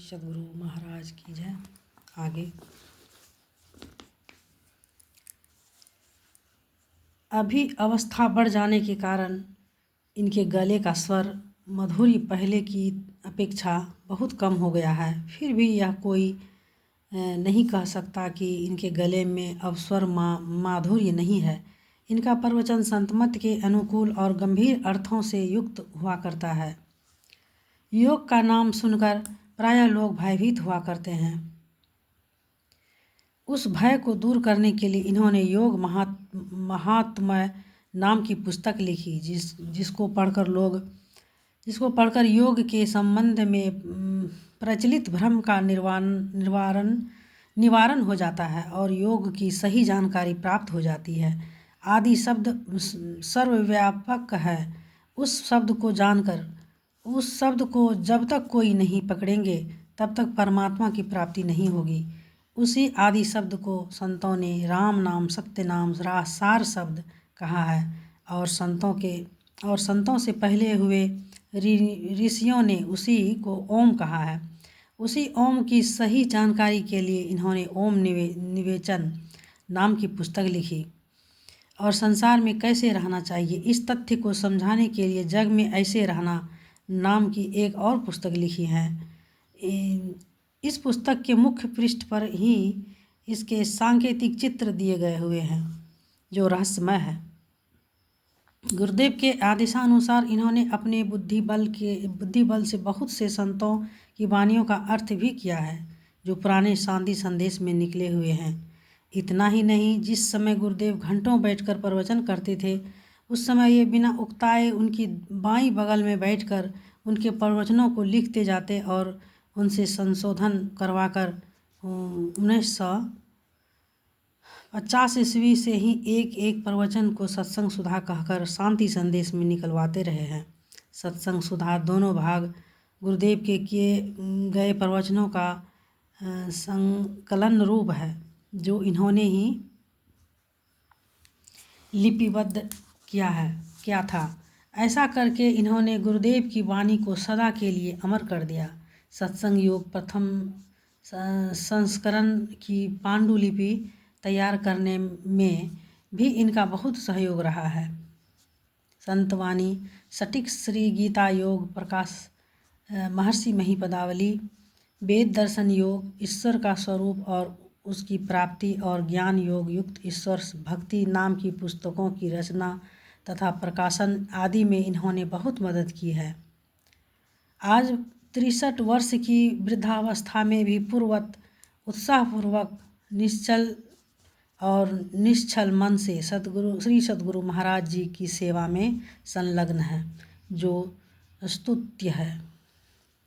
सद्गुरु महाराज की जय। आगे अभी अवस्था बढ़ जाने के कारण इनके गले का स्वर मधुरी पहले की अपेक्षा बहुत कम हो गया है। फिर भी यह कोई नहीं कह सकता कि इनके गले में अब स्वर माधुर्य नहीं है। इनका प्रवचन संतमत के अनुकूल और गंभीर अर्थों से युक्त हुआ करता है। योग का नाम सुनकर प्रायः लोग भयभीत हुआ करते हैं। उस भय को दूर करने के लिए इन्होंने योग महात्म्य नाम की पुस्तक लिखी, जिसको पढ़कर योग के संबंध में प्रचलित भ्रम का निवारण हो जाता है और योग की सही जानकारी प्राप्त हो जाती है। आदि शब्द सर्वव्यापक है। उस शब्द को जब तक कोई नहीं पकड़ेंगे तब तक परमात्मा की प्राप्ति नहीं होगी। उसी आदि शब्द को संतों ने राम नाम, सत्य नाम, सार शब्द कहा है और संतों से पहले हुए ऋषियों ने उसी को ओम कहा है। उसी ओम की सही जानकारी के लिए इन्होंने ओम निवेचन नाम की पुस्तक लिखी और संसार में कैसे रहना चाहिए इस तथ्य को समझाने के लिए जग में ऐसे रहना नाम की एक और पुस्तक लिखी है। इस पुस्तक के मुख्य पृष्ठ पर ही इसके सांकेतिक चित्र दिए गए हुए हैं जो रहस्यमय है। गुरुदेव के आदेशानुसार इन्होंने अपने बुद्धि बल से बहुत से संतों की वाणियों का अर्थ भी किया है जो पुराने शांति संदेश में निकले हुए हैं। इतना ही नहीं, जिस समय गुरुदेव घंटों बैठकर प्रवचन करते थे उस समय ये बिना उकताए उनकी बाईं बगल में बैठकर उनके प्रवचनों को लिखते जाते और उनसे संशोधन करवाकर 1950 ईस्वी से ही एक प्रवचन को सत्संग सुधा कहकर शांति संदेश में निकलवाते रहे हैं। सत्संग सुधा दोनों भाग गुरुदेव के किए गए प्रवचनों का संकलन रूप है जो इन्होंने ही लिपिबद्ध किया था। ऐसा करके इन्होंने गुरुदेव की वाणी को सदा के लिए अमर कर दिया। सत्संग योग प्रथम संस्करण की पांडुलिपि तैयार करने में भी इनका बहुत सहयोग रहा है। संतवाणी, सटीक श्री गीता योग प्रकाश, महर्षि महिपदावली, वेद दर्शन योग, ईश्वर का स्वरूप और उसकी प्राप्ति और ज्ञान योग युक्त ईश्वर भक्ति नाम की पुस्तकों की रचना तथा प्रकाशन आदि में इन्होंने बहुत मदद की है। आज 63 वर्ष की वृद्धावस्था में भी पूर्ववत उत्साहपूर्वक निश्चल मन से श्री सद्गुरु महाराज जी की सेवा में संलग्न है, जो स्तुत्य है।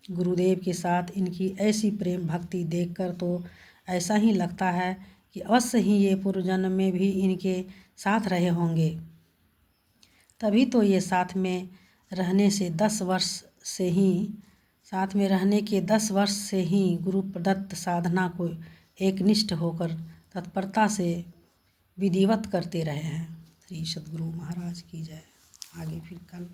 गुरुदेव के साथ इनकी ऐसी प्रेम भक्ति देखकर तो ऐसा ही लगता है कि अवश्य ही ये पूर्व जन्म में भी इनके साथ रहे होंगे। तभी तो ये साथ में रहने के 10 वर्ष से ही गुरु प्रदत्त साधना को एकनिष्ठ होकर तत्परता से विधिवत करते रहे हैं। श्री सद्गुरु महाराज की जय। आगे फिर कल